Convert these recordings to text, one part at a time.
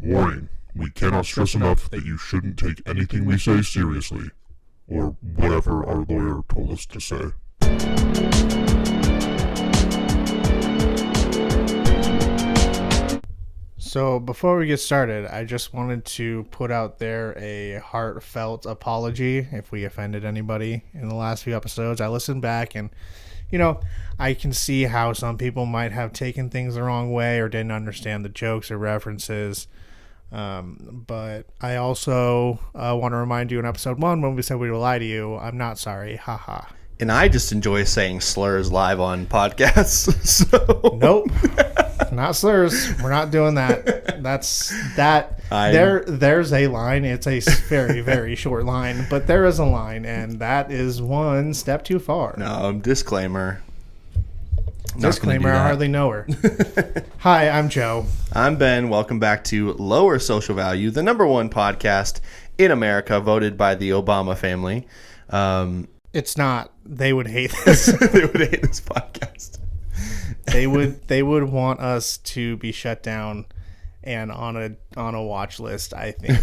Warning, we cannot stress enough that you shouldn't take anything we say seriously, or whatever our lawyer told us to say. So before we get started, I just wanted to put out there a heartfelt apology if we offended anybody in the last few episodes. I listened back and, I can see how some people might have taken things the wrong way or didn't understand the jokes or references. But I also want to remind you in episode 1 when we said we would lie to you, I'm not sorry. Haha. And I just enjoy saying slurs live on podcasts. So Nope. Not slurs. We're not doing that. There's a line. It's a very, very short line, but there is a line, and that is one step too far. No, disclaimer. Disclaimer, I hardly know her. Hi, I'm Joe. I'm Ben. Welcome back to Lower Social Value, the #1 podcast in America, voted by the Obama family. It's not. They would hate this. They would hate this podcast. They would want us to be shut down and on a watch list, I think.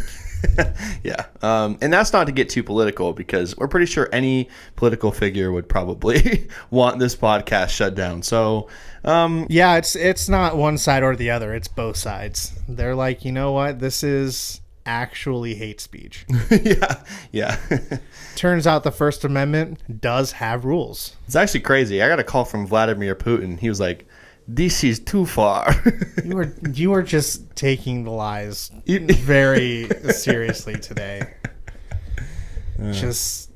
Yeah. And that's not to get too political, because we're pretty sure any political figure would probably want this podcast shut down. So, yeah, it's not one side or the other. It's both sides. They're like, you know what? This is actually hate speech. Yeah. Turns out the First Amendment does have rules. It's actually crazy. I got a call from Vladimir Putin. He was like, "This is too far." You are just taking the lies very seriously today. Just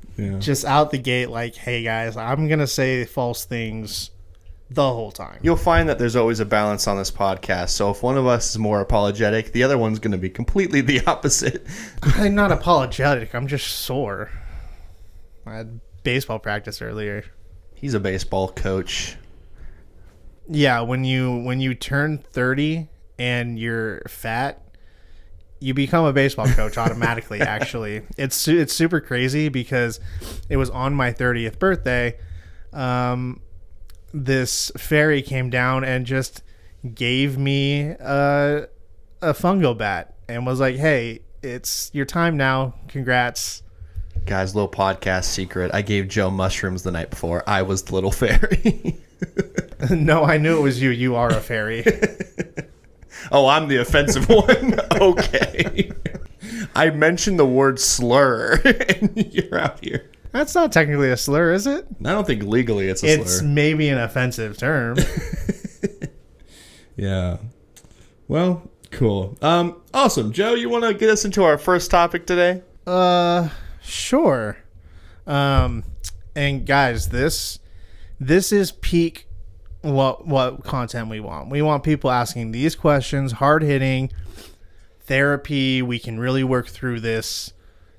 out the gate, like, hey guys, I'm gonna say false things the whole time. You'll find that there's always a balance on this podcast. So if one of us is more apologetic, the other one's going to be completely the opposite. I'm not apologetic. I'm just sore. I had baseball practice earlier. He's a baseball coach. Yeah, when you turn 30 and you're fat, you become a baseball coach automatically. Actually, it's super crazy because it was on my 30th birthday. This fairy came down and just gave me a fungo bat and was like, "Hey, it's your time now. Congrats." Guys, little podcast secret. I gave Joe mushrooms the night before. I was the little fairy. No, I knew it was you. You are a fairy. Oh, I'm the offensive one? Okay. I mentioned the word slur, and you're out here. That's not technically a slur, is it? I don't think legally it's a slur. It's maybe an offensive term. Yeah. Well, cool. Awesome. Joe, you want to get us into our first topic today? Sure. And guys, this is peak what content we want. We want people asking these questions, hard-hitting, therapy, we can really work through this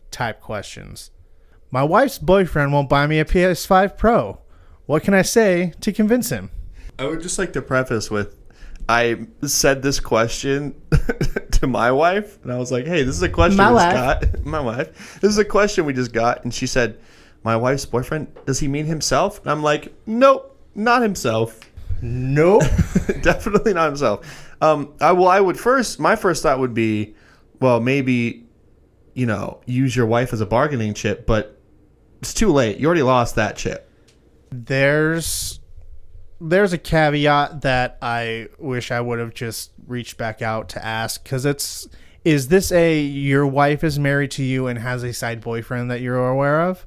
type questions. My wife's boyfriend won't buy me a PS5 Pro. What can I say to convince him? I would just like to preface with, I said this question to my wife, and I was like, hey, this is a question we just got. My wife. This is a question we just got, and she said, my wife's boyfriend, does he mean himself? And I'm like, nope, not himself. Nope. Definitely not himself. My first thought would be, well, maybe, use your wife as a bargaining chip, but it's too late. You already lost that chip. There's a caveat that I wish I would have just reached back out to ask, because is this your wife is married to you and has a side boyfriend that you're aware of?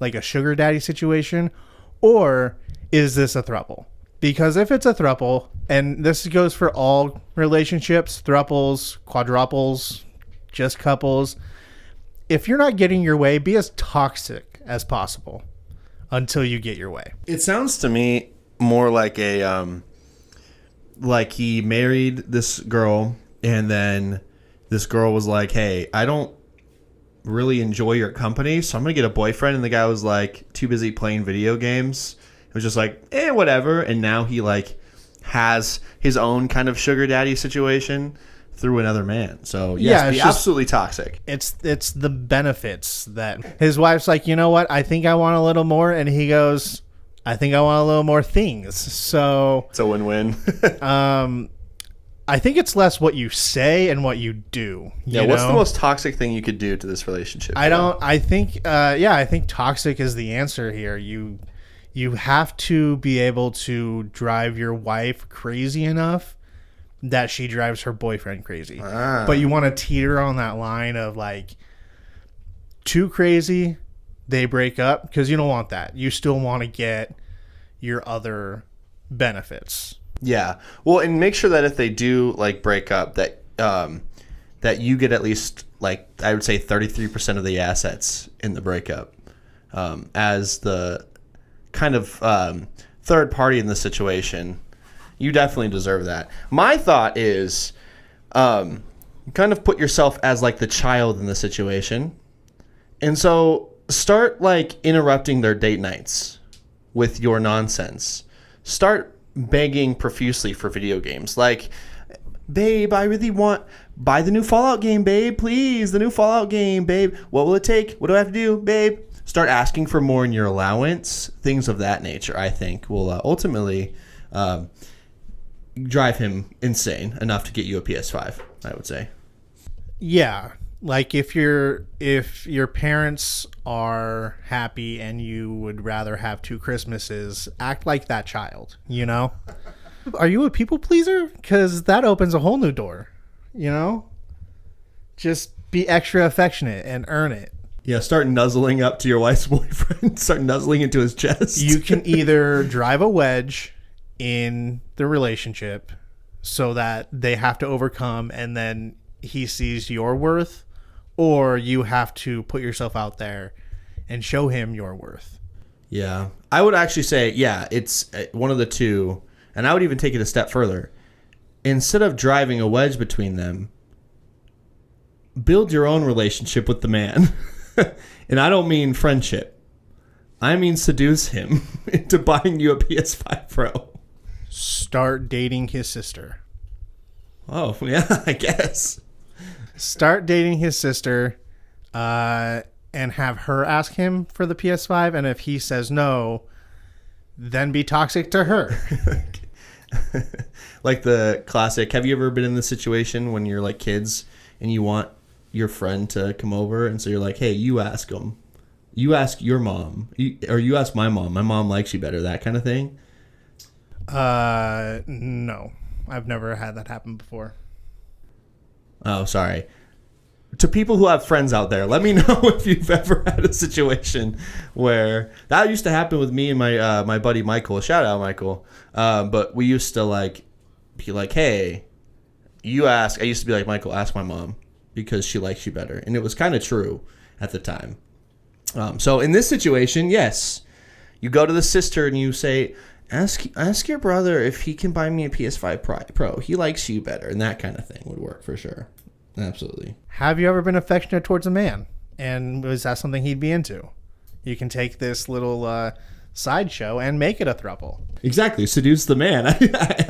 Like a sugar daddy situation? Or is this a throuple? Because if it's a throuple, and this goes for all relationships, thruples, quadruples, just couples, if you're not getting your way, be as toxic as possible until you get your way. It sounds to me more like like he married this girl, and then this girl was like, hey, I don't really enjoy your company, so I'm gonna get a boyfriend. And the guy was like too busy playing video games. It was just like, whatever. And now he like has his own kind of sugar daddy situation through another man. So yes, be absolutely toxic. It's the benefits that his wife's like, you know what? I think I want a little more. And he goes, I think I want a little more things. So it's a win-win. I think it's less what you say and what you do. Yeah, you what's know? the most toxic thing you could do to this relationship? I think I think toxic is the answer here. You have to be able to drive your wife crazy enough that she drives her boyfriend crazy. But you want to teeter on that line of like too crazy, they break up, because you don't want that. You still want to get your other benefits. Yeah. Well, and make sure that if they do like break up, that that you get at least like I would say 33% of the assets in the breakup, as the kind of third party in the situation. You definitely deserve that. My thought is, kind of put yourself as like the child in the situation, and so start like interrupting their date nights with your nonsense. Start begging profusely for video games. Like, babe, I really want buy the new Fallout game, babe, please, the new Fallout game, babe. What will it take? What do I have to do, babe? Start asking for more in your allowance. Things of that nature, I think, will ultimately drive him insane enough to get you a PS5, I would say. Yeah, like if your parents are happy and you would rather have 2 Christmases, act like that child, you know? Are you a people pleaser? Because that opens a whole new door, you know? Just be extra affectionate and earn it. Yeah, start nuzzling up to your wife's boyfriend. Start nuzzling into his chest. You can either drive a wedge in the relationship so that they have to overcome and then he sees your worth, or you have to put yourself out there and show him your worth. Yeah. I would actually say, yeah, it's one of the two. And I would even take it a step further. Instead of driving a wedge between them, build your own relationship with the man. And I don't mean friendship. I mean seduce him into buying you a PS5 Pro. Start dating his sister. Oh, yeah, I guess. Start dating his sister and have her ask him for the PS5. And if he says no, then be toxic to her. Like the classic, have you ever been in the situation when you're like kids and you want your friend to come over, and so you're like, hey, you ask him. You ask your mom. Or you ask my mom. My mom likes you better, that kind of thing? No. I've never had that happen before. Oh, sorry. To people who have friends out there, let me know if you've ever had a situation where that used to happen with me and my my buddy Michael. Shout out, Michael. But we used to like be like, hey, you ask. I used to be like, Michael, ask my mom because she likes you better, and it was kind of true at the time. So in this situation, yes, you go to the sister and you say, ask your brother if he can buy me a PS5 Pro. He likes you better, and that kind of thing would work for sure. Absolutely. Have you ever been affectionate towards a man? And was that something he'd be into? You can take this little sideshow and make it a throuple. Exactly. Seduce the man.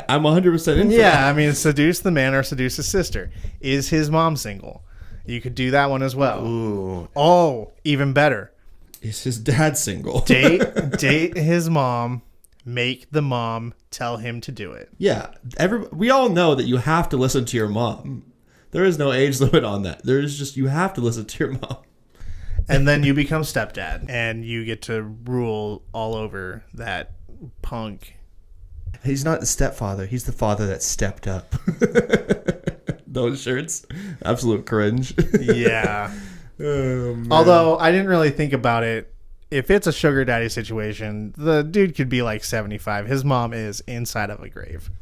I'm 100% in. Yeah, I mean, seduce the man or seduce his sister. Is his mom single? You could do that one as well. Ooh. Oh, even better. Is his dad single? Date his mom. Make the mom tell him to do it. Yeah. We all know that you have to listen to your mom. There is no age limit on that. There is just, you have to listen to your mom. And then you become stepdad, and you get to rule all over that punk. He's not the stepfather. He's the father that stepped up. Those shirts. Absolute cringe. Yeah. Oh, man. Although I didn't really think about it. If it's a sugar daddy situation, the dude could be like 75. His mom is inside of a grave.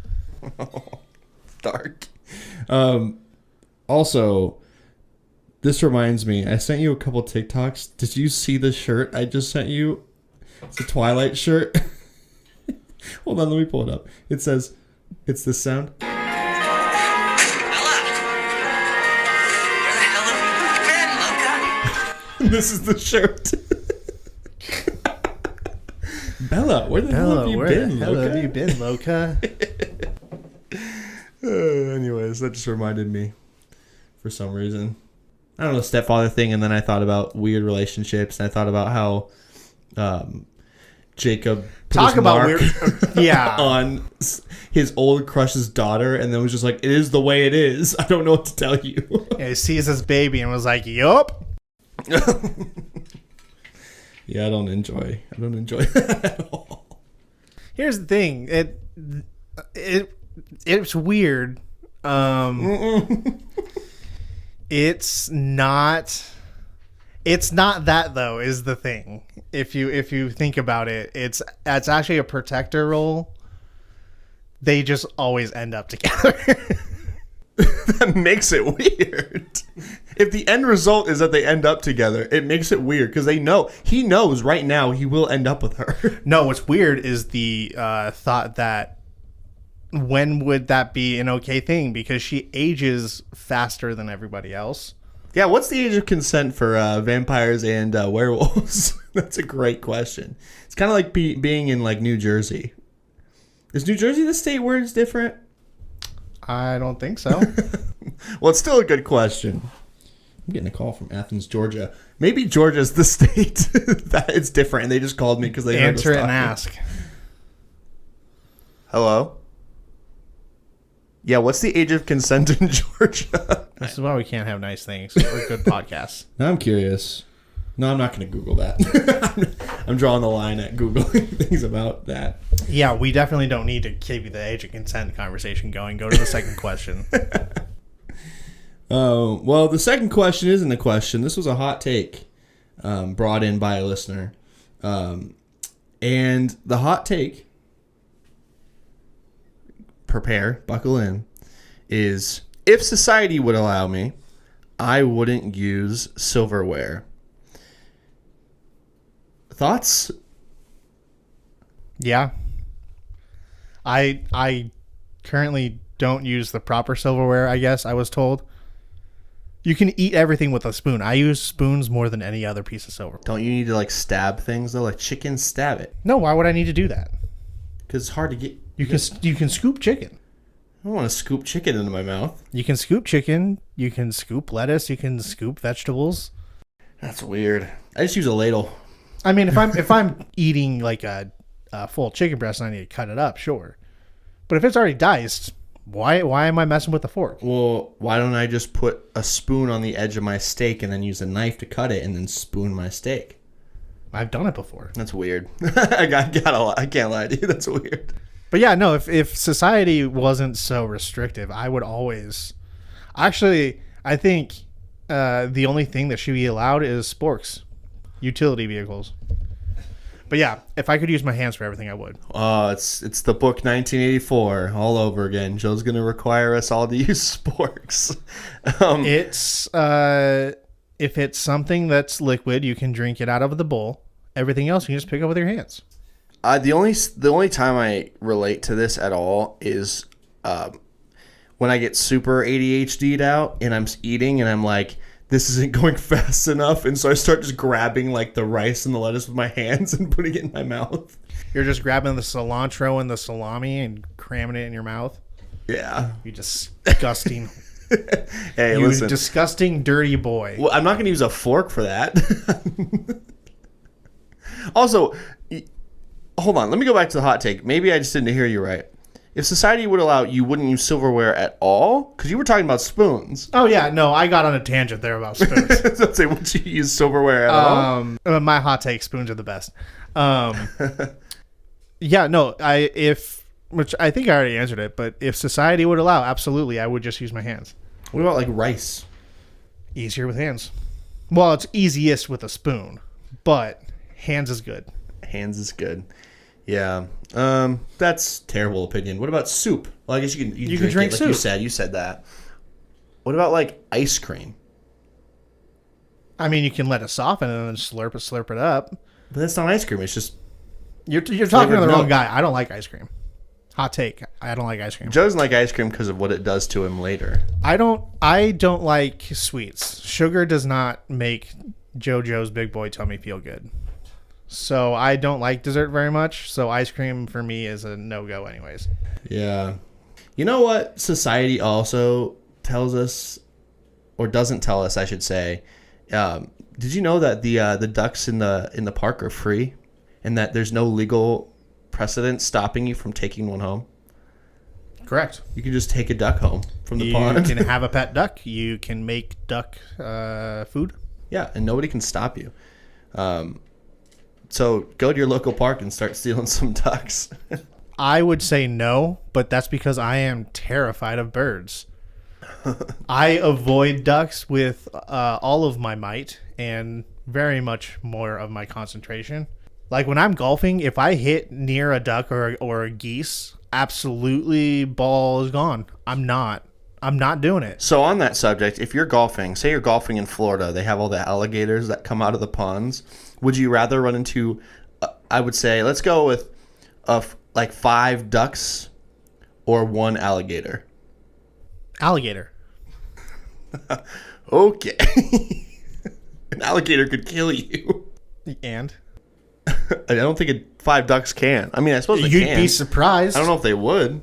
Dark. Also, this reminds me, I sent you a couple TikToks. Did you see the shirt I just sent you? It's a Twilight shirt. Hold on, let me pull it up. It says, it's this sound. Bella! Where the hell have you been, Luca? This is the shirt. Bella, where the hell have you been, Loka? Anyways, that just reminded me for some reason. I don't know, stepfather thing, and then I thought about weird relationships, and I thought about how Jacob put Talk his about mark weird. Yeah. on his old crush's daughter, and then was just like, "It is the way it is. I don't know what to tell you." Yeah, he sees his baby and was like, "Yup." Yeah, I don't enjoy that at all. Here's the thing. It's weird. It's not that though, is the thing. If you think about it, it's actually a protector role. They just always end up together. That makes it weird. If the end result is that they end up together, it makes it weird because he knows right now he will end up with her. No, what's weird is the thought that when would that be an okay thing? Because she ages faster than everybody else. Yeah, what's the age of consent for vampires and werewolves? That's a great question. It's kind of like being in like New Jersey. Is New Jersey the state where it's different? I don't think so. Well, it's still a good question. I'm getting a call from Athens, Georgia. Maybe Georgia's the state that it's different, and they just called me because they heard us Answer it and talking. ask. Hello? Yeah, what's the age of consent in Georgia? This is why we can't have nice things or good podcasts. Now I'm curious. No, I'm not going to Google that. I'm drawing the line at Googling things about that. Yeah, we definitely don't need to keep the age of consent conversation going. Go to the second question. Well, the second question isn't a question. This was a hot take brought in by a listener. And the hot take, prepare, buckle in, is if society would allow me, I wouldn't use silverware. Thoughts? Yeah. I currently don't use the proper silverware, I guess I was told. You can eat everything with a spoon. I use spoons more than any other piece of silverware. Don't you need to like stab things though? Like chicken, stab it. No, why would I need to do that? Because it's hard to get. You can scoop chicken. I don't want to scoop chicken into my mouth. You can scoop chicken. You can scoop lettuce. You can scoop vegetables. That's weird. I just use a ladle. I mean, if I'm eating like a full chicken breast and I need to cut it up, sure. But if it's already diced, why am I messing with the fork? Well, why don't I just put a spoon on the edge of my steak and then use a knife to cut it and then spoon my steak? I've done it before. That's weird. I can't lie to you. That's weird. But yeah, no, if society wasn't so restrictive, I would always... Actually, I think the only thing that should be allowed is sporks. Utility vehicles. But yeah, if I could use my hands for everything, I would. Oh, it's the book 1984 all over again. Joe's going to require us all to use sporks. It's... if it's something that's liquid, you can drink it out of the bowl. Everything else, you can just pick up with your hands. The only time I relate to this at all is when I get super ADHD'd out and I'm eating and I'm like, this isn't going fast enough, and so I start just grabbing like the rice and the lettuce with my hands and putting it in my mouth. You're just grabbing the cilantro and the salami and cramming it in your mouth. Yeah. You disgusting, Hey, you listen. disgusting, dirty boy. Well, I'm not going to use a fork for that. Also, hold on. Let me go back to the hot take. Maybe I just didn't hear you right. If society would allow, you wouldn't use silverware at all? Because you were talking about spoons. Oh yeah, no, I got on a tangent there about spoons. Let's say, would you use silverware at all? My hot take: spoons are the best. Yeah, no, which I think I already answered it, but if society would allow, absolutely, I would just use my hands. What about like rice? Easier with hands. Well, it's easiest with a spoon, but hands is good. Hands is good. Yeah. That's terrible opinion. What about soup? Well, I guess you can drink it, like soup. You said that. What about like ice cream? I mean, you can let it soften and then slurp it up. But that's not ice cream. It's just You're talking to Flavored the wrong milk. guy. I don't like ice cream. Hot take. I don't like ice cream. Joe doesn't like ice cream because of what it does to him later. I don't like sweets. Sugar does not make JoJo's Big Boy tummy feel good. So I don't like dessert very much. So ice cream for me is a no-go anyways. Yeah. You know what society also tells us, or doesn't tell us, I should say. Did you know that the ducks in the park are free, and that there's no legal precedent stopping you from taking one home? Correct. You can just take a duck home from the You pond. can have a pet duck. You can make duck food. Yeah, and nobody can stop you. So go to your local park and start stealing some ducks. I would say no, but that's because I am terrified of birds. I avoid ducks with all of my might and very much more of my concentration. Like when I'm golfing, if I hit near a duck or a geese, absolutely ball is gone. I'm not doing it. So on that subject, if you're golfing, say you're golfing in Florida, they have all the alligators that come out of the ponds. Would you rather run into, I would say, let's go with like 5 ducks or 1 alligator? Alligator. Okay. An alligator could kill you. And I don't think 5 ducks can. I mean, I suppose they you'd can. be surprised. I don't know if they would.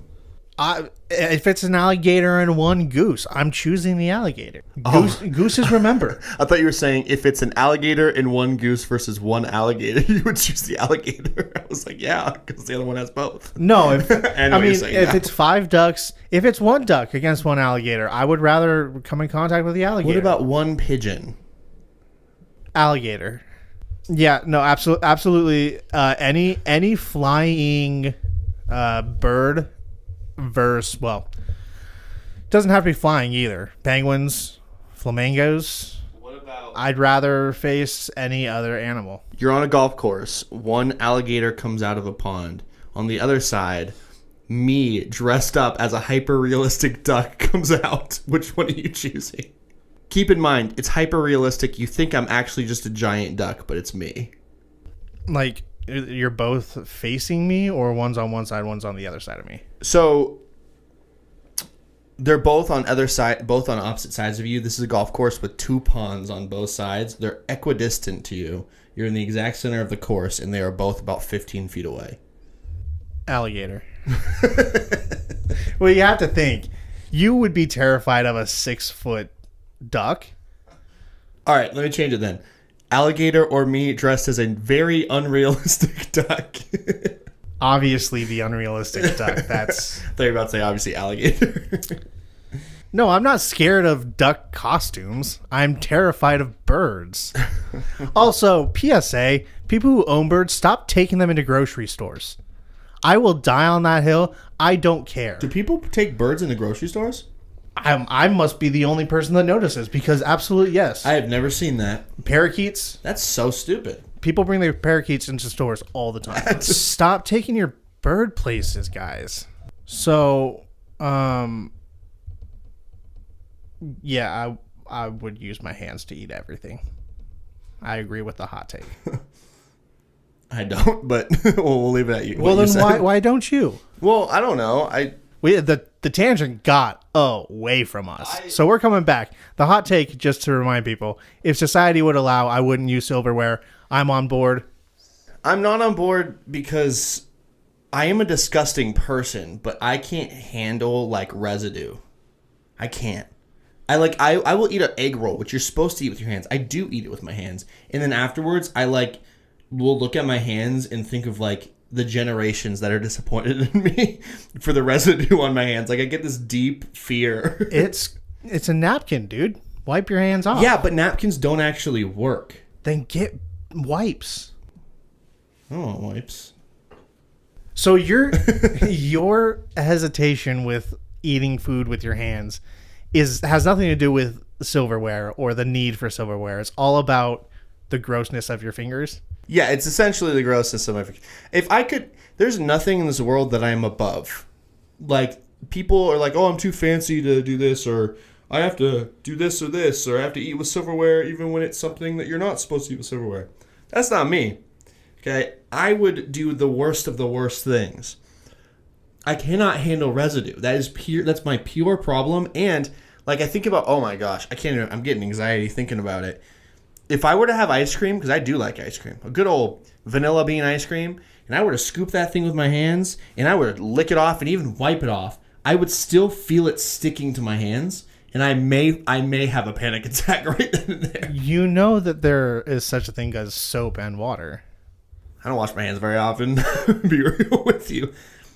If it's an alligator and 1 goose, I'm choosing the alligator. Gooses remember. I thought you were saying if it's an alligator and 1 goose versus 1 alligator, you would choose the alligator. I was like, yeah, because the other one has both. No, if I know I what you're mean saying if now. it's 5 ducks, if it's 1 duck against 1 alligator, I would rather come in contact with the alligator. What about 1 pigeon? alligator? Yeah, no, absolutely. Any flying bird versus, well, doesn't have to be flying either. Penguins, flamingos. What about I'd rather face any other animal. you're on a golf course, 1 alligator comes out of a pond. On the other side, me dressed up as a hyper-realistic duck comes out. Which one are you choosing? Keep in mind, it's hyper-realistic. You think I'm actually just a giant duck, but it's me. Like, you're both facing me, or one's on one side, one's on the other side of me? So they're both on both on opposite sides of you. This is a golf course with 2 ponds on both sides. They're equidistant to you. You're in the exact center of the course, and they are both about 15 feet away. Alligator. Well, you have to think. You would be terrified of a 6-foot duck. All right, let me change it then. Alligator or me dressed as a very unrealistic duck. Obviously, the unrealistic duck. That's I thought you were about to say obviously alligator. no. I'm not scared of duck costumes. I'm terrified of birds. Also, PSA: people who own birds, stop taking them into grocery stores. I will die on that hill. I don't care. Do people take birds into grocery stores? I must be the only person that notices because absolutely yes. I have never seen that. Parakeets. That's so stupid. People bring their parakeets into stores all the time. Stop taking your bird places, guys. So, yeah, I would use my hands to eat everything. I agree with the hot take. I don't, but we'll leave it at you. Well, what you then said. why don't you? Well, I don't know. The tangent got away from us. So we're coming back. The hot take, just to remind people, if society would allow, I wouldn't use silverware. I'm on board. I'm not on board because I am a disgusting person, but I can't handle like residue. I can't. I will eat an egg roll, which you're supposed to eat with your hands. I do eat it with my hands. And then afterwards I will look at my hands and think of like the generations that are disappointed in me for the residue on my hands. Like I get this deep fear. It's a napkin, dude. Wipe your hands off. Yeah, but napkins don't actually work. Then get wipes. I don't want wipes. So your hesitation with eating food with your hands has nothing to do with silverware or the need for silverware. It's all about the grossness of your fingers. Yeah, it's essentially the grossness of my fingers. If I could, there's nothing in this world that I am above. Like, people are like, oh, I'm too fancy to do this, or I have to do this, or I have to eat with silverware even when it's something that you're not supposed to eat with silverware. That's not me. Okay? I would do the worst of the worst things. I cannot handle residue. That's my pure problem. And, like, I think about, oh my gosh, I'm getting anxiety thinking about it. If I were to have ice cream, because I do like ice cream, a good old vanilla bean ice cream, and I were to scoop that thing with my hands, and I were to lick it off and even wipe it off, I would still feel it sticking to my hands, and I may have a panic attack right then and there. You know that there is such a thing as soap and water. I don't wash my hands very often. Be real with you.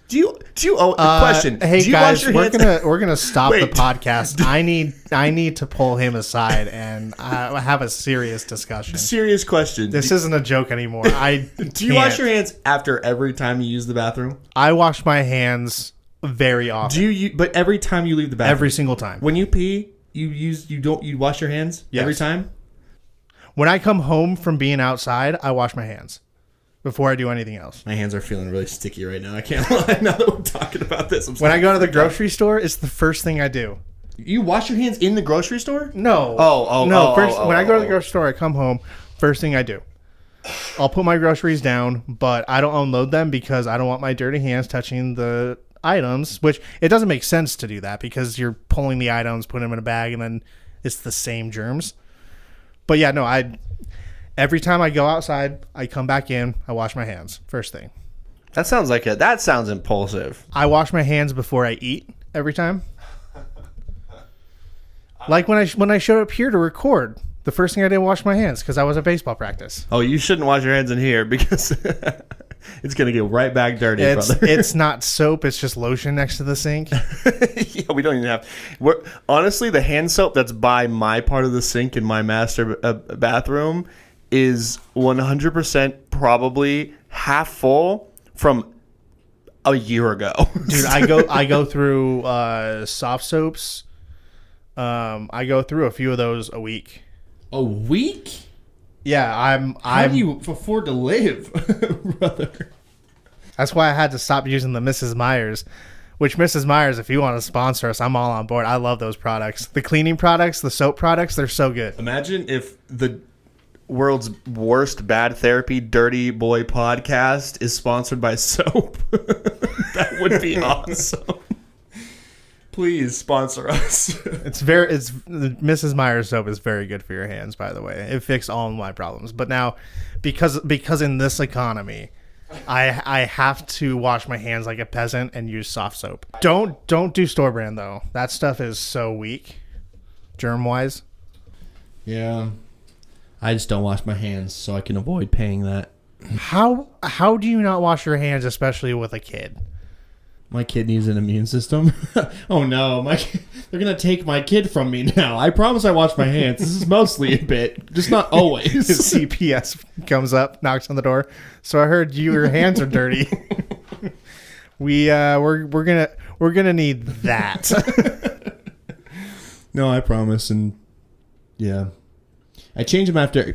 Do you question? Hey do you guys, wash your hands? we're gonna stop the Wait. podcast. I need to pull him aside and have a serious discussion. Serious question. This isn't a joke anymore. Do you wash your hands after every time you use the bathroom? I wash my hands very often. Do you? But every time you leave the bathroom, Every single time. when you pee, you wash your hands Yes. every time. When I come home from being outside, I wash my hands before I do anything else. My hands are feeling really sticky right now. I can't lie. Now that we're talking about this, When I go to the grocery store, it's the first thing I do. you wash your hands in the grocery store? No. Oh, First, oh, when I go to the oh. grocery store, I come home. First thing I do, I'll put my groceries down, but I don't unload them because I don't want my dirty hands touching the items. Which it doesn't make sense to do that because you're pulling the items, putting them in a bag, and then it's the same germs. But yeah, no, every time I go outside, I come back in, I wash my hands. First thing. That sounds impulsive. I wash my hands before I eat every time. Like when I showed up here to record, the first thing I did was wash my hands because I was at baseball practice. Oh, you shouldn't wash your hands in here because it's gonna get right back dirty, brother. It's not soap; it's just lotion next to the sink. Yeah, we don't even have. Honestly, the hand soap that's by my part of the sink in my master bathroom is 100% probably half full from a year ago. Dude, I go through soft soaps. I go through a few of those a week. A week? Yeah, How do you afford to live, brother? That's why I had to stop using the Mrs. Myers. Which Mrs. Myers, if you want to sponsor us, I'm all on board. I love those products. The cleaning products, the soap products, they're so good. Imagine if the world's worst bad therapy dirty boy podcast is sponsored by soap. That would be awesome. Please sponsor us. It's Mrs. Myers soap is very good for your hands, by the way. It fixed all of my problems. But now, because in this economy, I have to wash my hands like a peasant and use soft soap. Don't do store brand though. That stuff is so weak, germ wise. Yeah. I just don't wash my hands so I can avoid paying that. How do you not wash your hands, especially with a kid? My kid needs an immune system. Oh no, they're gonna take my kid from me now. I promise I wash my hands. This is mostly a bit, just not always. CPS comes up, knocks on the door. So I heard your hands are dirty. We're gonna need that. No, I promise, and yeah, I change them after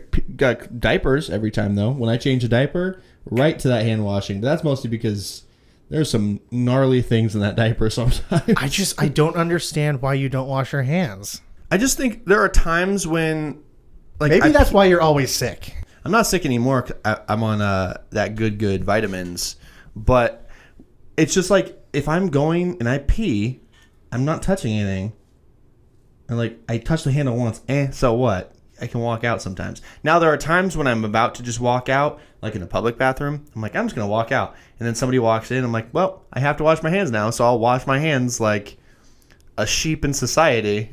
diapers every time though. When I change a diaper, right to that hand washing. But that's mostly because there's some gnarly things in that diaper sometimes. I don't understand why you don't wash your hands. I just think there are times when, like, Maybe that's why you're always sick. I'm not sick anymore. 'Cause I'm on that good vitamins, but it's just like if I'm going and I pee, I'm not touching anything. And like I touch the handle once, so what? I can walk out sometimes. Now there are times when I'm about to just walk out, like in a public bathroom. I'm like, I'm just gonna walk out, and then somebody walks in. I'm like, well, I have to wash my hands now, so I'll wash my hands like a sheep in society.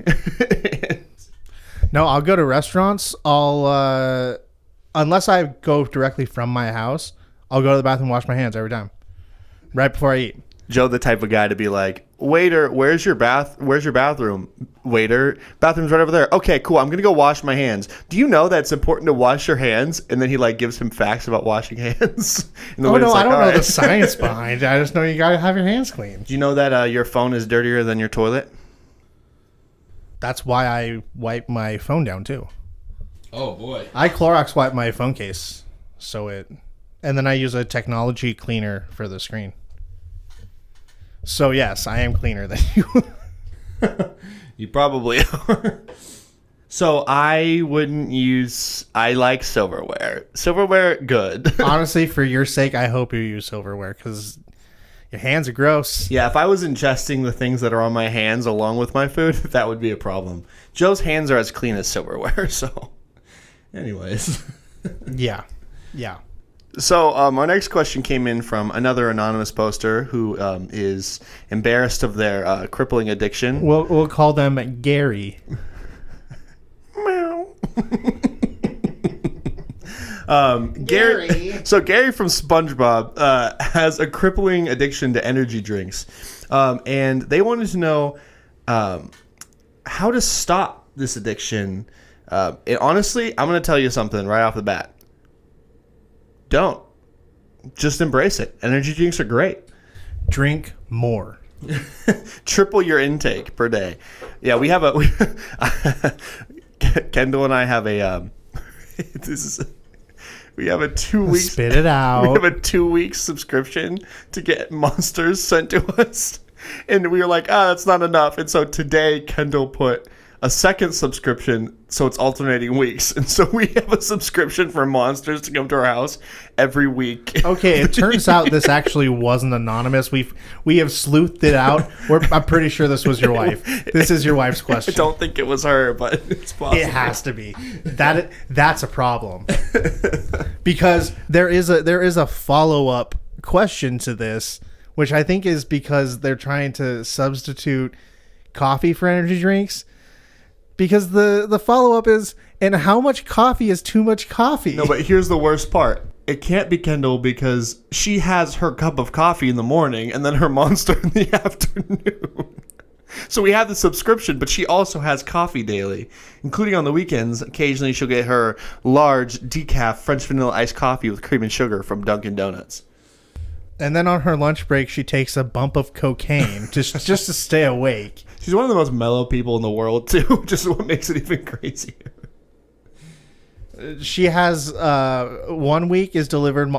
No, I'll go to restaurants. I'll unless I go directly from my house, I'll go to the bathroom and wash my hands every time, right before I eat. Joe, the type of guy to be like, waiter, where's your bathroom? Waiter, bathroom's right over there. Okay, cool. I'm gonna go wash my hands. Do you know that it's important to wash your hands? And then he like gives him facts about washing hands. And the Oh waiter's no, like, I don't "All know right." the science behind it. I just know you gotta have your hands clean. Do you know that your phone is dirtier than your toilet? That's why I wipe my phone down too. Oh boy. I Clorox wipe my phone case, and then I use a technology cleaner for the screen. So yes, I am cleaner than you. You probably are. So I like silverware. Silverware, good. Honestly, for your sake, I hope you use silverware because your hands are gross. Yeah, if I was ingesting the things that are on my hands along with my food, that would be a problem. Joe's hands are as clean as silverware, so anyways. Yeah. So our next question came in from another anonymous poster who is embarrassed of their crippling addiction. We'll call them Gary. Meow. Gary. So Gary from SpongeBob has a crippling addiction to energy drinks, and they wanted to know how to stop this addiction. And honestly, I'm going to tell you something right off the bat. Don't. Just embrace it. Energy drinks are great. Drink more. Triple your intake per day. Yeah, we have Kendall and I have a we have a 2 week Spit it out. We have a 2 week subscription to get Monsters sent to us, and we were like, that's not enough. And so today Kendall put a second subscription, so it's alternating weeks, and so we have a subscription for Monsters to come to our house every week. Okay, it turns out this actually wasn't anonymous. We have sleuthed it out. I'm pretty sure this was your wife. This is your wife's I question. don't think it was her, but it's possible. It has to be. That's a problem. Because there is a follow-up question to this, which I think is because they're trying to substitute coffee for energy drinks. Because the follow-up is, and how much coffee is too much coffee? No, but here's the worst part. It can't be Kendall because she has her cup of coffee in the morning and then her Monster in the afternoon. So we have the subscription, but she also has coffee daily, including on the weekends. Occasionally she'll get her large decaf French vanilla iced coffee with cream and sugar from Dunkin' Donuts. And then on her lunch break, she takes a bump of cocaine just to stay awake. She's one of the most mellow people in the world, too, which is what makes it even crazier. She has 1 week is delivered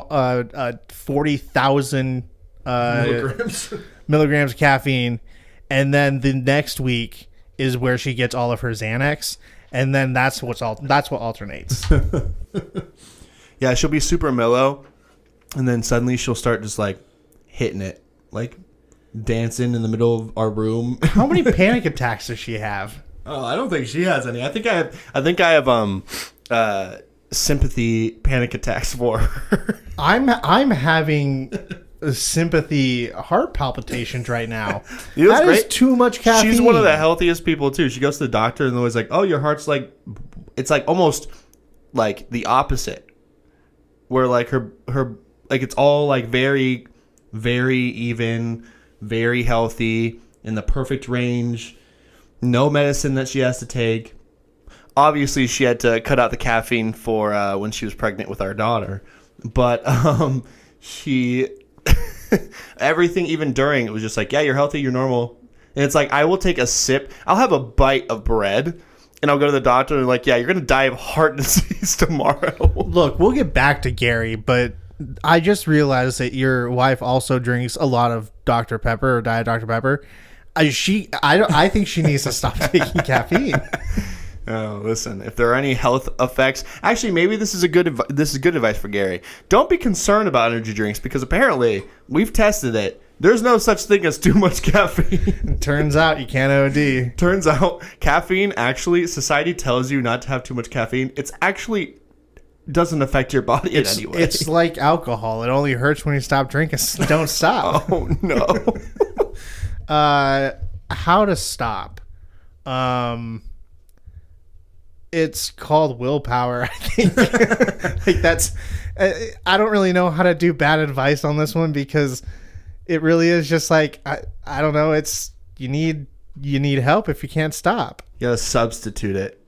40,000 milligrams of caffeine, and then the next week is where she gets all of her Xanax, and then that's what alternates. Yeah, she'll be super mellow, and then suddenly she'll start just like hitting it, like dancing in the middle of our room. How many panic attacks does she have? Oh, I don't think she has any. I think I have sympathy panic attacks for her. I'm having sympathy heart palpitations right now. You know what's That is great? too much caffeine. She's one of the healthiest people too. She goes to the doctor and they're always like, "Oh, your heart's like," it's like almost like the opposite, where like her like it's all like very, very even, very healthy, in the perfect range. No medicine that she has to take. Obviously, she had to cut out the caffeine for when she was pregnant with our daughter, but she everything even during it was just like, yeah, you're healthy, you're normal. And it's like, I will take a sip, I'll have a bite of bread, and I'll go to the doctor and like, yeah, you're gonna die of heart disease tomorrow. Look, we'll get back to Gary, but I just realized that your wife also drinks a lot of Dr. Pepper or Diet Dr. Pepper. I think she needs to stop taking caffeine. Oh, listen, if there are any health effects, actually, maybe this is good advice for Gary. Don't be concerned about energy drinks because apparently we've tested it. There's no such thing as too much caffeine. Turns out you can't OD. Turns out caffeine, actually, society tells you not to have too much caffeine. It's actually doesn't affect your body in any way. It's like alcohol. It only hurts when you stop drinking. Don't stop. Oh, no. How to stop? It's called willpower, I think. Like that's. I don't really know how to do bad advice on this one because it really is just like I don't know. It's you need help if you can't stop. You gotta substitute it.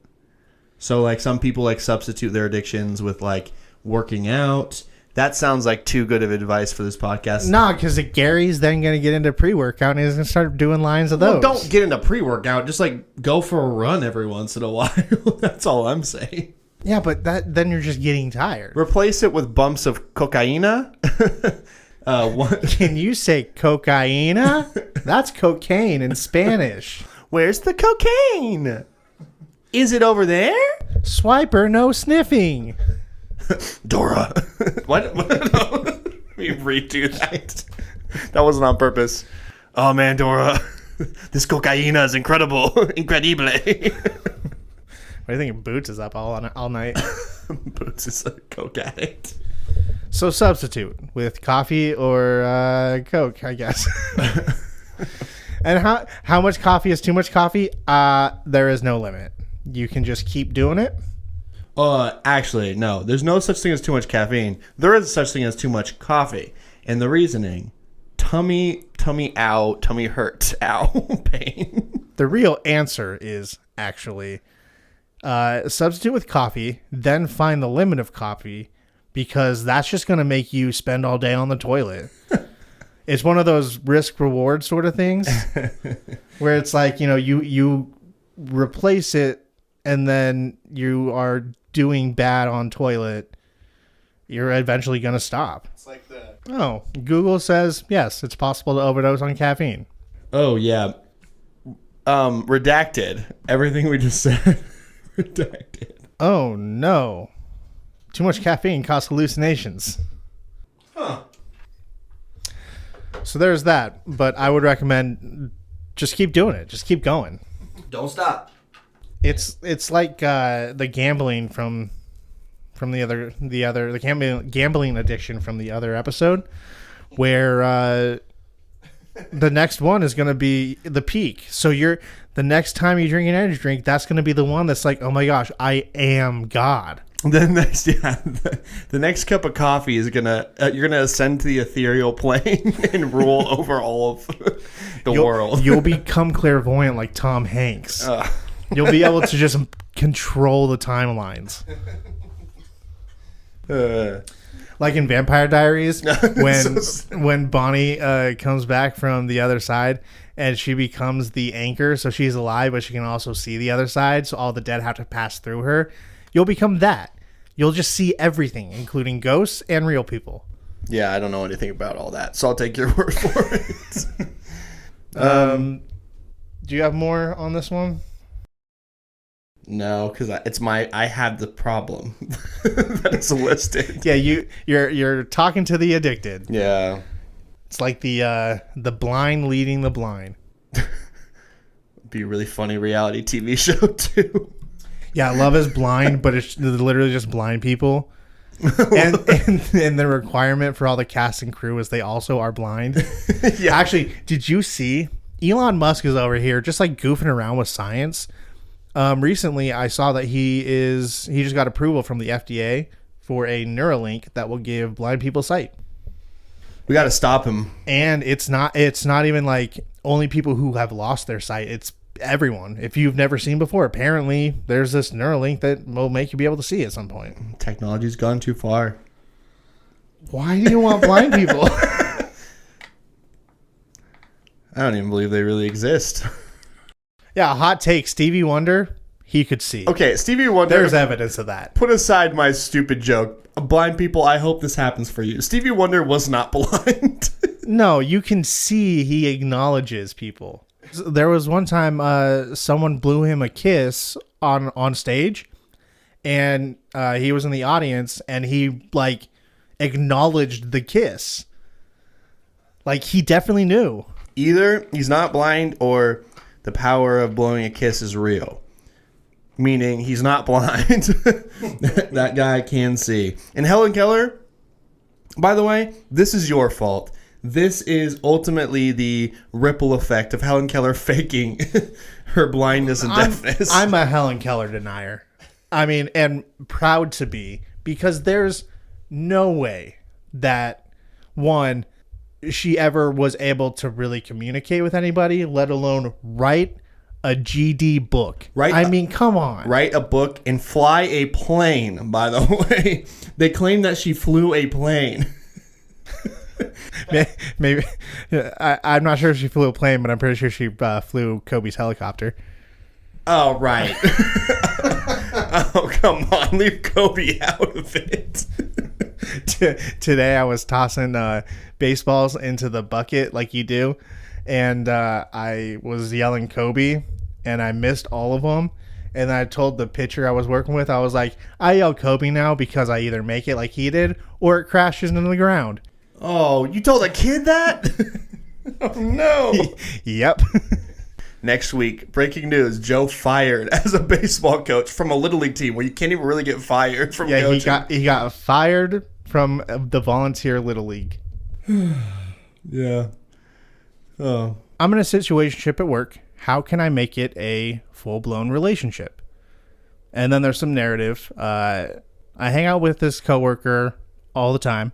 So like some people like substitute their addictions with like working out. That sounds like too good of advice for this podcast. Nah, because Gary's then going to get into pre-workout and he's going to start doing lines of those. Well, don't get into pre-workout. Just like go for a run every once in a while. That's all I'm saying. Yeah, but then you're just getting tired. Replace it with bumps of cocaina. Can you say cocaina? That's cocaine in Spanish. Where's the cocaine? Is it over there? Swiper, no sniffing. Dora. What? Let me redo that. That wasn't on purpose. Oh man, Dora. This cocaina is incredible. Incredible. What do you think? Boots is up all night. Boots is a coke addict. So substitute with coffee or Coke, I guess. And how much coffee is too much coffee? There is no limit. You can just keep doing it. Actually, no. There's no such thing as too much caffeine. There is such thing as too much coffee. And the reasoning, tummy hurt, ow, pain. The real answer is actually substitute with coffee, then find the limit of coffee, because that's just going to make you spend all day on the toilet. It's one of those risk reward sort of things where it's like, you replace it and then you are doing bad on toilet. You're eventually going to stop. It's like the... Oh, Google says, yes, it's possible to overdose on caffeine. Oh, yeah. Redacted. Everything we just said. Redacted. Oh, no. Too much caffeine causes hallucinations. Huh. So there's that. But I would recommend just keep doing it. Just keep going. Don't stop. It's like the gambling from the gambling addiction from the other episode, where the next one is going to be the peak. So the next time you drink an energy drink, that's going to be the one that's like, oh my gosh, I am God. The next cup of coffee is you're gonna ascend to the ethereal plane and rule over all of the world. You'll become clairvoyant like Tom Hanks. You'll be able to just control the timelines. Like in Vampire Diaries, when Bonnie comes back from the other side and she becomes the anchor, so she's alive, but she can also see the other side, so all the dead have to pass through her. You'll become that. You'll just see everything, including ghosts and real people. Yeah, I don't know anything about all that, so I'll take your word for it. Do you have more on this one? No, because I have the problem that is listed. Yeah, you're talking to the addicted. Yeah, it's like the blind leading the blind. Be a really funny reality TV show too. Yeah, Love is Blind, but it's literally just blind people. And the requirement for all the cast and crew is they also are blind. Yeah. Actually, did you see Elon Musk is over here just like goofing around with science? Recently, I saw that he just got approval from the FDA for a Neuralink that will give blind people sight. We got to stop him. And it's not even like only people who have lost their sight. It's everyone. If you've never seen before, apparently there's this Neuralink that will make you be able to see at some point. Technology's gone too far. Why do you want blind people? I don't even believe they really exist. Yeah, hot take. Stevie Wonder, he could see. Okay, Stevie Wonder. There's evidence of that. Put aside my stupid joke. Blind people, I hope this happens for you. Stevie Wonder was not blind. No, you can see he acknowledges people. There was one time someone blew him a kiss on stage, and he was in the audience, and he like acknowledged the kiss. Like he definitely knew. Either he's not blind or the power of blowing a kiss is real. Meaning he's not blind. That guy can see. And Helen Keller, by the way, this is your fault. This is ultimately the ripple effect of Helen Keller faking her blindness and deafness. I'm a Helen Keller denier. I mean, and proud to be, because there's no way that, one, she ever was able to really communicate with anybody, let alone write a GD book. I mean, come on. Write a book and fly a plane, by the way. They claim that she flew a plane. Maybe I'm not sure if she flew a plane, but I'm pretty sure she flew Kobe's helicopter. Oh, right. Oh, come on. Leave Kobe out of it. Today I was tossing baseballs into the bucket like you do, and I was yelling Kobe, and I missed all of them. And I told the pitcher I was working with, I was like, I yell Kobe now because I either make it like he did or it crashes into the ground. Oh, you told a kid that? Oh, no. Yep. Next week, breaking news, Joe fired as a baseball coach from a Little League team where you can't even really get fired from coaching. He got fired from the volunteer Little League. Yeah. Oh. I'm in a situationship at work. How can I make it a full-blown relationship? And then there's some narrative. I hang out with this coworker all the time.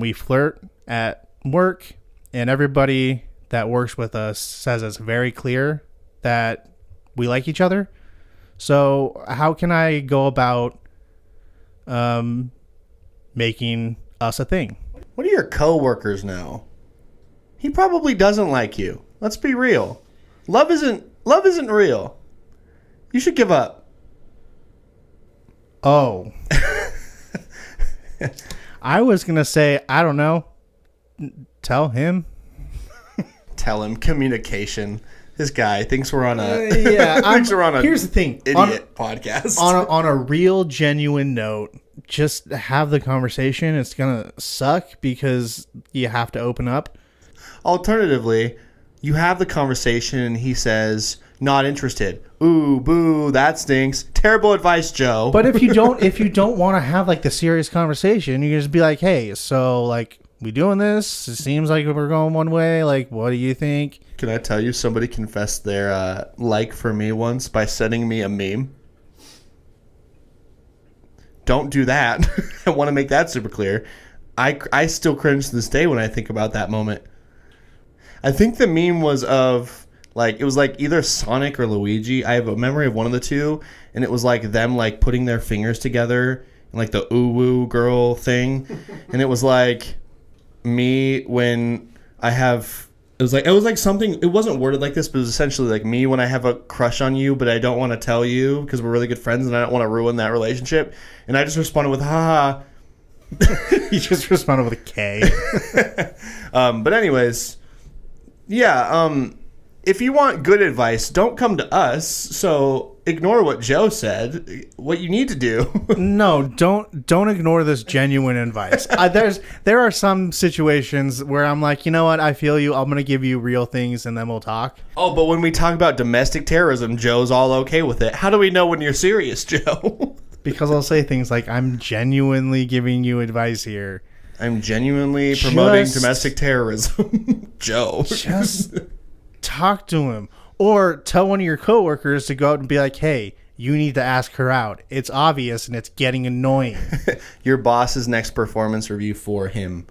We flirt at work, and everybody that works with us says it's very clear that we like each other. So how can I go about making us a thing? What do your coworkers know? He probably doesn't like you. Let's be real. Love isn't real. You should give up. Oh. I was going to say, I don't know. Tell him. Tell him. Communication. This guy thinks we're on a thinks we're on a here's the thing. Idiot podcast. On a real genuine note, just have the conversation. It's going to suck because you have to open up. Alternatively, you have the conversation and he says, not interested. Ooh, boo, that stinks. Terrible advice, Joe. But if you don't want to have like the serious conversation, you can just be like, hey, so like we doing this? It seems like we're going one way. Like, what do you think? Can I tell you somebody confessed their like for me once by sending me a meme? Don't do that. I want to make that super clear. I still cringe to this day when I think about that moment. I think the meme was of, like, it was like either Sonic or Luigi. I have a memory of one of the two, and it was like them like putting their fingers together and like the ooh woo girl thing. And it was like me when I have, it was like something, it wasn't worded like this, but it was essentially like me when I have a crush on you, but I don't want to tell you because we're really good friends and I don't want to ruin that relationship. And I just responded with, haha. You just responded with a K. But anyways, yeah, if you want good advice, don't come to us. So ignore what Joe said. What you need to do. No, don't ignore this genuine advice. There are some situations where I'm like, you know what, I feel you. I'm gonna give you real things, and then we'll talk. Oh, but when we talk about domestic terrorism, Joe's all okay with it. How do we know when you're serious, Joe? Because I'll say things like, I'm genuinely giving you advice here. I'm genuinely promoting domestic terrorism, Joe. Just talk to him. Or tell one of your coworkers to go out and be like, hey, you need to ask her out. It's obvious and it's getting annoying. Your boss's next performance review for him.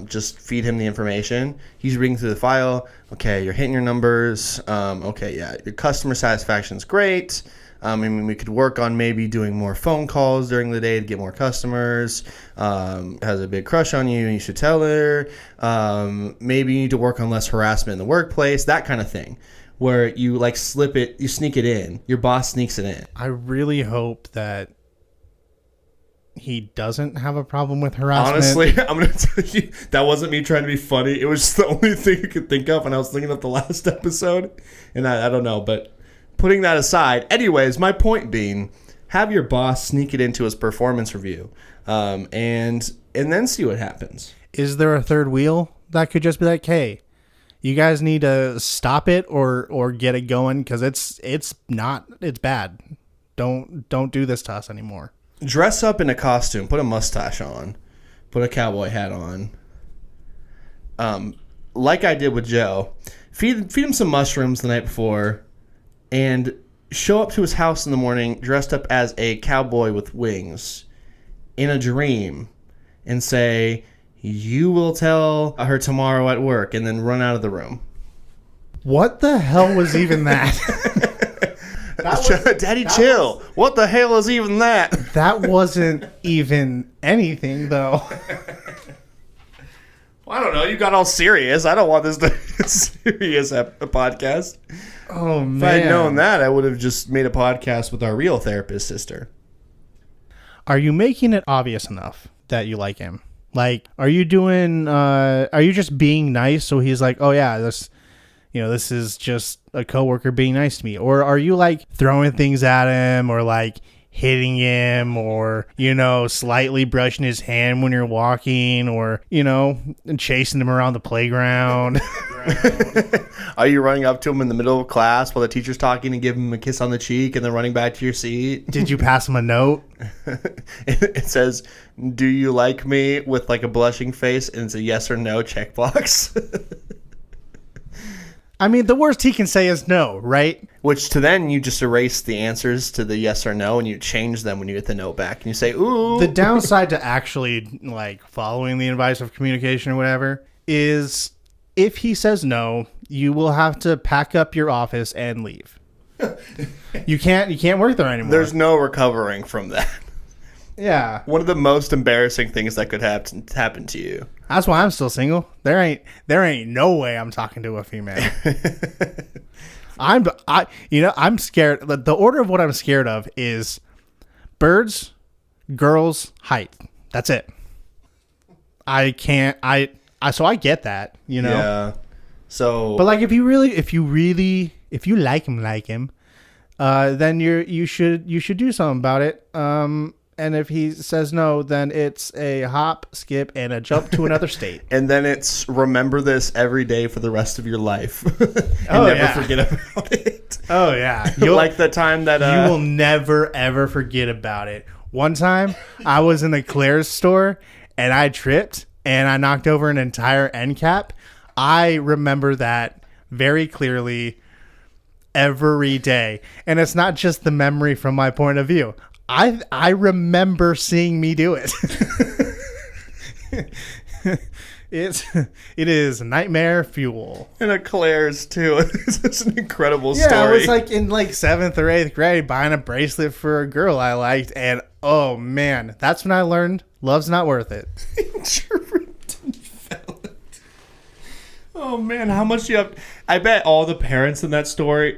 Just feed him the information. He's reading through the file. Okay, you're hitting your numbers. Okay, yeah, your customer satisfaction is great. I mean, we could work on maybe doing more phone calls during the day to get more customers. Has a big crush on you, and you should tell her. Maybe you need to work on less harassment in the workplace, that kind of thing, where you like slip it, you sneak it in. Your boss sneaks it in. I really hope that he doesn't have a problem with harassment. Honestly, I'm going to tell you, that wasn't me trying to be funny. It was just the only thing I could think of, and I was thinking of the last episode, and I don't know, but putting that aside, anyways, my point being, have your boss sneak it into his performance review, and then see what happens. Is there a third wheel that could just be like, hey, you guys need to stop it or get it going because it's bad. Don't do this to us anymore. Dress up in a costume, put a mustache on, put a cowboy hat on. Like I did with Joe, feed him some mushrooms the night before, and show up to his house in the morning dressed up as a cowboy with wings in a dream and say, you will tell her tomorrow at work, and then run out of the room. What the hell was even that? Daddy, chill. What the hell is even that? That wasn't even anything, though. Well, I don't know. You got all serious. I don't want this to be a serious podcast. Oh, man. If I had known that, I would have just made a podcast with our real therapist sister. Are you making it obvious enough that you like him? Like, are you just being nice so he's like, oh, yeah, this is just a coworker being nice to me? Or are you, like, throwing things at him or, like, hitting him or, slightly brushing his hand when you're walking or, chasing him around the playground? Are you running up to him in the middle of class while the teacher's talking and giving him a kiss on the cheek and then running back to your seat? Did you pass him a note? It says, do you like me, with like a blushing face, and it's a yes or no checkbox. I mean, the worst he can say is no, right? Which to then you just erase the answers to the yes or no, and you change them when you get the no back, and you say, "Ooh." The downside to actually like following the advice of communication or whatever is if he says no, you will have to pack up your office and leave. You can't work there anymore. There's no recovering from that. Yeah. One of the most embarrassing things that could happen to you. That's why I'm still single. There ain't no way I'm talking to a female. I'm scared. The order of what I'm scared of is birds, girls, height. That's it. I can't. So I get that, Yeah. So, But like, if you like him, then you should do something about it. And if he says no, then it's a hop, skip, and a jump to another state. and then it's remember this every day for the rest of your life, and Oh, never yeah. forget about it. Oh yeah, Like the time that you will never ever forget about it. One time, I was in the Claire's store and I tripped and I knocked over an entire end cap. I remember that very clearly every day, and it's not just the memory from my point of view. I remember seeing me do it. It is nightmare fuel. and a Claire's too. It's just an incredible Yeah, story. I was like in like 7th or 8th grade buying a bracelet for a girl I liked, and oh man, that's when I learned love's not worth it. Oh man, how much you have? I bet all the parents in that store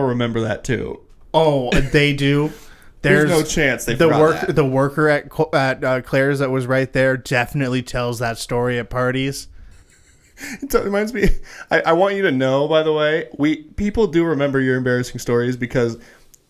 remember that too. Oh, they do. There's no chance they forgot that. The worker at Claire's that was right there definitely tells that story at parties. It reminds me. I want you to know, by the way, people do remember your embarrassing stories because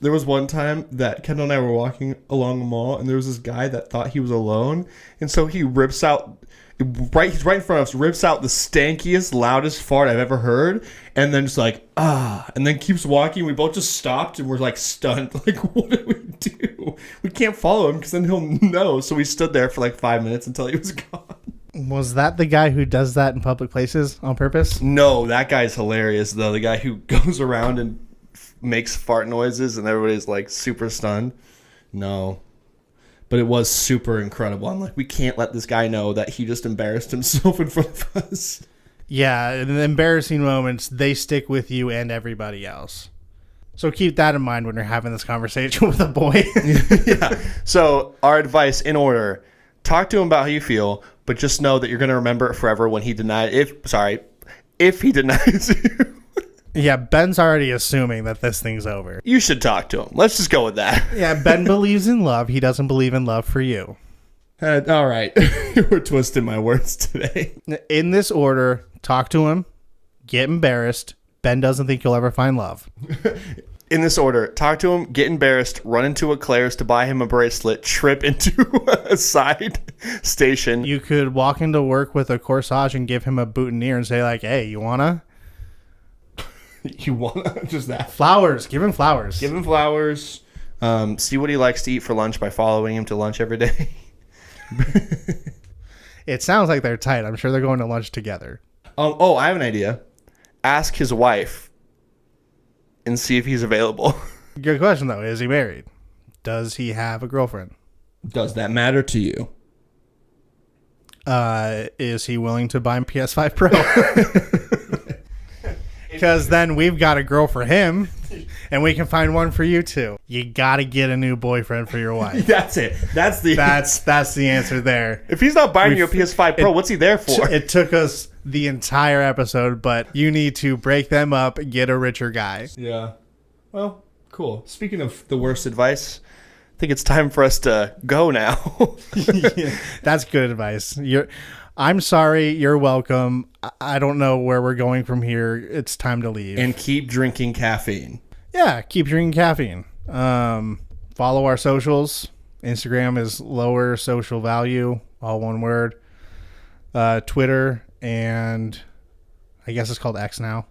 there was one time that Kendall and I were walking along the mall, and there was this guy that thought he was alone, and so he rips out. He's right in front of us, rips out the stankiest, loudest fart I've ever heard, and then just like, and then keeps walking. We both just stopped and we're like stunned. Like, what do we do? We can't follow him because then he'll know. So we stood there for like 5 minutes until he was gone. Was that the guy who does that in public places on purpose? No, that guy's hilarious, though. The guy who goes around and makes fart noises and everybody's like super stunned. No. But it was super incredible. I'm like, we can't let this guy know that he just embarrassed himself in front of us. Yeah, and the embarrassing moments, they stick with you and everybody else. So keep that in mind when you're having this conversation with a boy. Yeah. So our advice in order, talk to him about how you feel, but just know that you're going to remember it forever when he if he denies you. Yeah, Ben's already assuming that this thing's over. You should talk to him. Let's just go with that. Yeah, Ben believes in love. He doesn't believe in love for you. All right. We're twisting my words today. In this order, talk to him, get embarrassed. Ben doesn't think you'll ever find love. In this order, talk to him, get embarrassed, run into a Claire's to buy him a bracelet, trip into a side station. You could walk into work with a corsage and give him a boutonniere and say like, hey, you wanna? You want just that? Flowers. Give him flowers. Give him flowers. See what he likes to eat for lunch by following him to lunch every day. It sounds like they're tight. I'm sure they're going to lunch together. I have an idea. Ask his wife and see if he's available. Good question, though. Is he married? Does he have a girlfriend? Does that matter to you? Is he willing to buy him PS5 Pro? Because then we've got a girl for him, and we can find one for you too. You gotta get a new boyfriend for your wife. That's it. That's the That's the answer there. If he's not buying you a PS5 Pro, what's he there for? It took us the entire episode, but you need to break them up, get a richer guy. Yeah. Well, cool. Speaking of the worst advice, I think it's time for us to go now. That's good advice. I'm sorry. You're welcome. I don't know where we're going from here. It's time to leave. And keep drinking caffeine. Yeah, keep drinking caffeine. Follow our socials. Instagram is Lower Social Value, all one word. Twitter, and I guess it's called X now.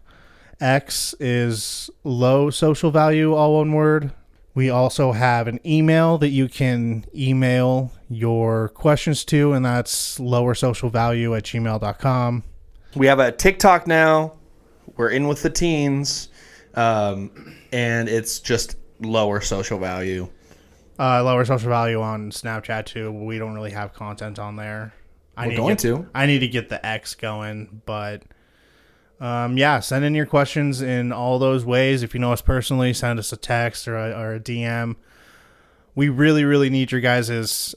X is Low Social Value, all one word. We also have an email that you can email your questions to, and that's lowersocialvalue@gmail.com. We have a TikTok now. we're in with the teens, and it's just lower social value. Lower social value on Snapchat too. We don't really have content on there. I need to get the X going, but yeah, send in your questions in all those ways. If you know us personally, send us a text or a DM. We really, really need your guys'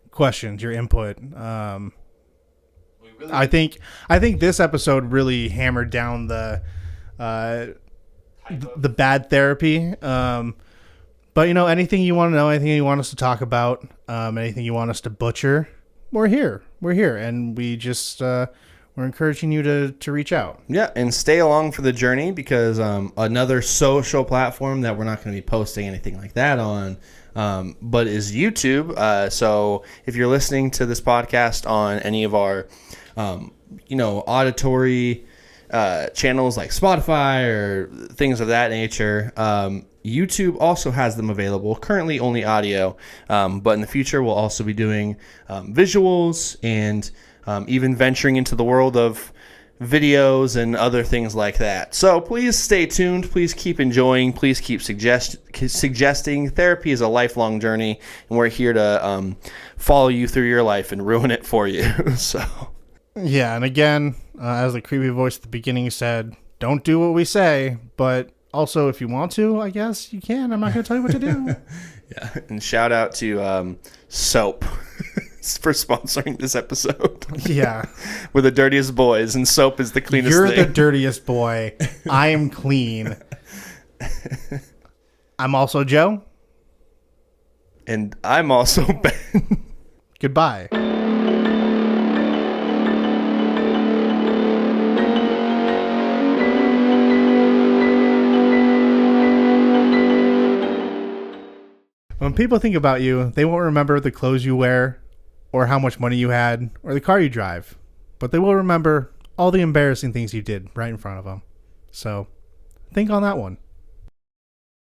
questions, your input. I think this episode really hammered down the bad therapy. But anything you want to know, anything you want us to talk about, anything you want us to butcher, we're here, and we just we're encouraging you to reach out. Yeah, and stay along for the journey, because another social platform that we're not going to be posting anything like that on, but is YouTube. So if you're listening to this podcast on any of our auditory channels like Spotify or things of that nature, YouTube also has them available. Currently only audio, but in the future we'll also be doing visuals and even venturing into the world of videos and other things like that. So please stay tuned. Please keep enjoying. Please keep suggesting. Therapy is a lifelong journey, and we're here to follow you through your life and ruin it for you. So yeah, and again, as the creepy voice at the beginning said, don't do what we say, but also, if you want to, I guess you can. I'm not going to tell you what to do. Yeah, and shout out to Soap for sponsoring this episode. Yeah. We're the dirtiest boys, and Soap is the cleanest You're thing. the dirtiest boy. I am clean. I'm also Joe. And I'm also Ben. Goodbye. When people think about you, they won't remember the clothes you wear or how much money you had or the car you drive, but they will remember all the embarrassing things you did right in front of them. So think on that one.